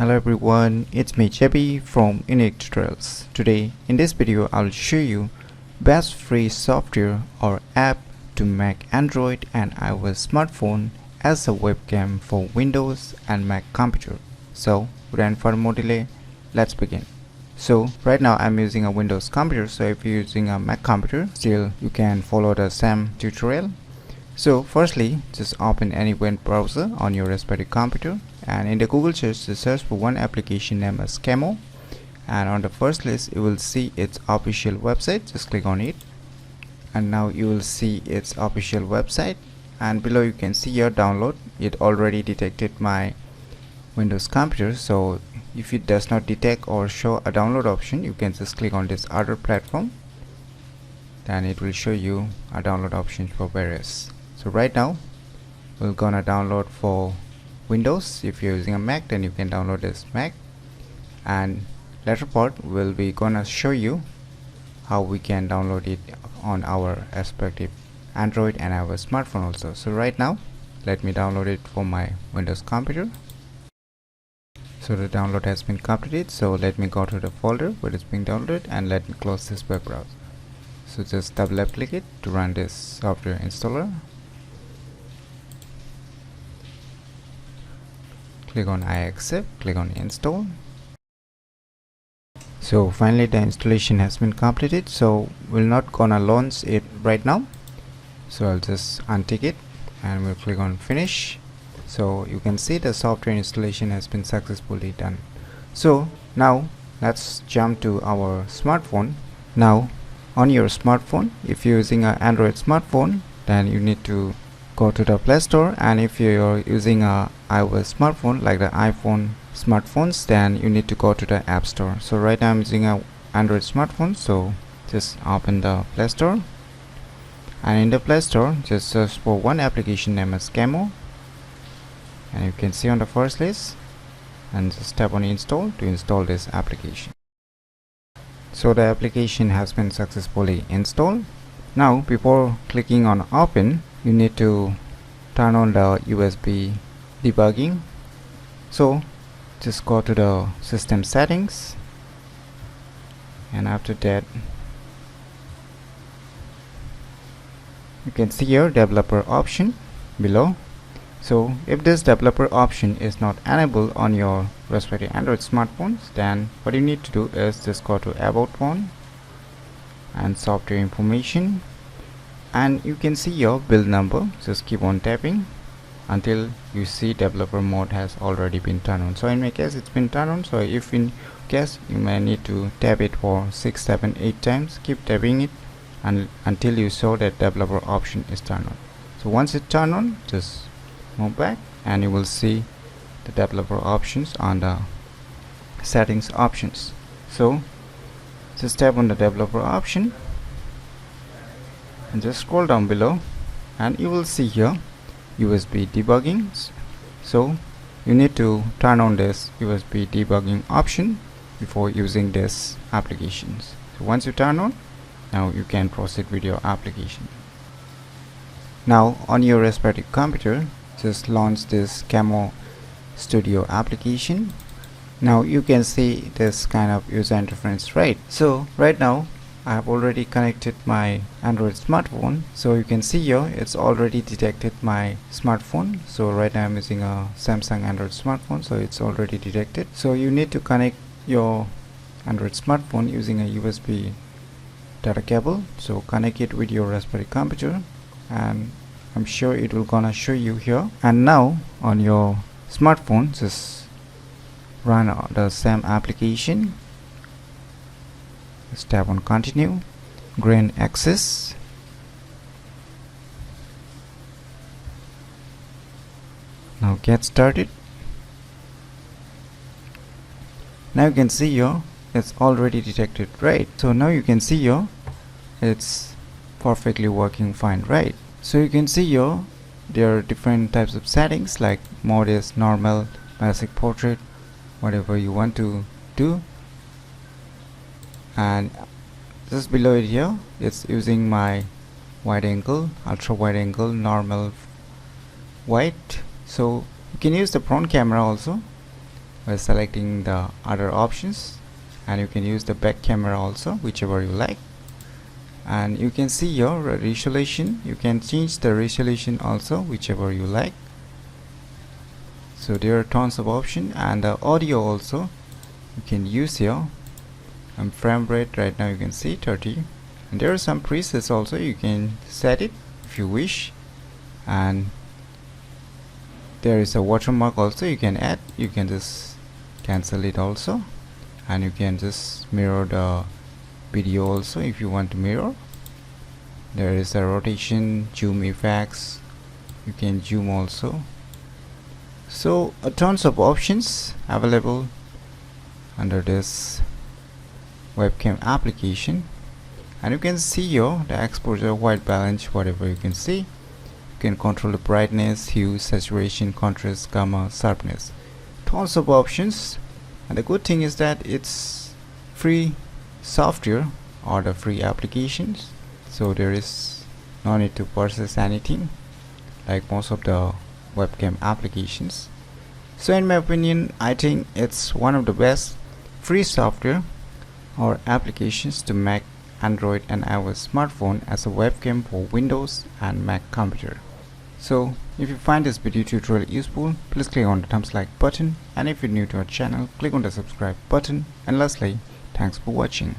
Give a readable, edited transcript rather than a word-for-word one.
Hello everyone, it's me JB from UniqueTutorials. Today in this video I'll show you best free software or app to make Android and iOS smartphone as a webcam for Windows and Mac computer. So without further more delay, let's begin. So right now I'm using a Windows computer, so if you're using a Mac computer, still you can follow the same tutorial. So firstly, just open any web browser on your respective computer, and in the Google search, just search for one application named as Camo, and on the first list you will see its official website. Just click on it, and now you will see its official website, and below you can see your download. It already detected my Windows computer, so if it does not detect or show a download option, you can just click on this other platform, then it will show you a download option for various. So right now we're gonna download for Windows. If you're using a Mac, then you can download this Mac, and later part will be gonna show you how we can download it on our respective Android and iOS smartphone also. So right now let me download it for my Windows computer. So the download has been completed, so let me go to the folder where it's being downloaded and let me close this web browser. So just double left click it to run this software installer. Click on I accept, click on install. So finally the installation has been completed, so we're not gonna launch it right now, so I'll just untick it and we'll click on finish. So you can see the software installation has been successfully done. So now let's jump to our smartphone. Now on your smartphone, if you're using an Android smartphone, then you need to go to the Play Store, and if you're using a iOS smartphone like the iPhone smartphones, then you need to go to the App Store. So right now I'm using a Android smartphone, so just open the Play Store, and in the Play Store just search for one application named as Camo, and you can see on the first list, and just tap on install to install this application. So the application has been successfully installed. Now before clicking on open, you need to turn on the USB debugging. So just go to the system settings, and after that you can see your developer option below. So if this developer option is not enabled on your respective Android smartphones, then what you need to do is just go to about phone and software information, and you can see your build number. Just keep on tapping until you see developer mode has already been turned on. So in my case it's been turned on, so if in case you may need to tap it for 6, 7, 8 times, keep tapping it until you show that developer option is turned on. So once it's turned on, just move back and you will see the developer options on the settings options. So just tap on the developer option and just scroll down below, and you will see here USB debugging. So you need to turn on this USB debugging option before using this applications. So once you turn on, now you can proceed with your application. Now on your respective computer, just launch this Camo Studio application. Now you can see this kind of user interface, right? So right now I have already connected my Android smartphone, so you can see here it's already detected my smartphone. So right now I'm using a Samsung Android smartphone, so it's already detected. So you need to connect your Android smartphone using a USB data cable. So connect it with your Raspberry computer, and I'm sure it will gonna show you here. And now on your smartphone, just run the same application. Just tap on continue, grant access. Now get started. Now you can see here it's already detected, right? So now you can see here it's perfectly working fine, right? So you can see here there are different types of settings, like mode is normal, basic, portrait, whatever you want to do. And just below it here, it's using my wide angle, ultra wide angle, normal, wide. So you can use the front camera also, by selecting the other options, and you can use the back camera also, whichever you like. And you can see your resolution. You can change the resolution also, whichever you like. So there are tons of options, and the audio also you can use here. And frame rate right now you can see 30, and there are some presets also. You can set it if you wish, and there is a watermark also you can add. You can just cancel it also, and you can just mirror the video also if you want to mirror. There is a rotation, zoom effects, you can zoom also. So tons of options available under this webcam application. And you can see here the exposure, white balance, whatever you can see. You can control the brightness, hue, saturation, contrast, gamma, sharpness. Tons of options. And the good thing is that it's free software or the free applications, so there is no need to purchase anything like most of the webcam applications. So in my opinion, I think it's one of the best free software or applications to Mac, Android and iOS smartphone as a webcam for Windows and Mac computer. So if you find this video tutorial useful, please click on the thumbs like button, and if you're new to our channel, click on the subscribe button, and lastly, thanks for watching.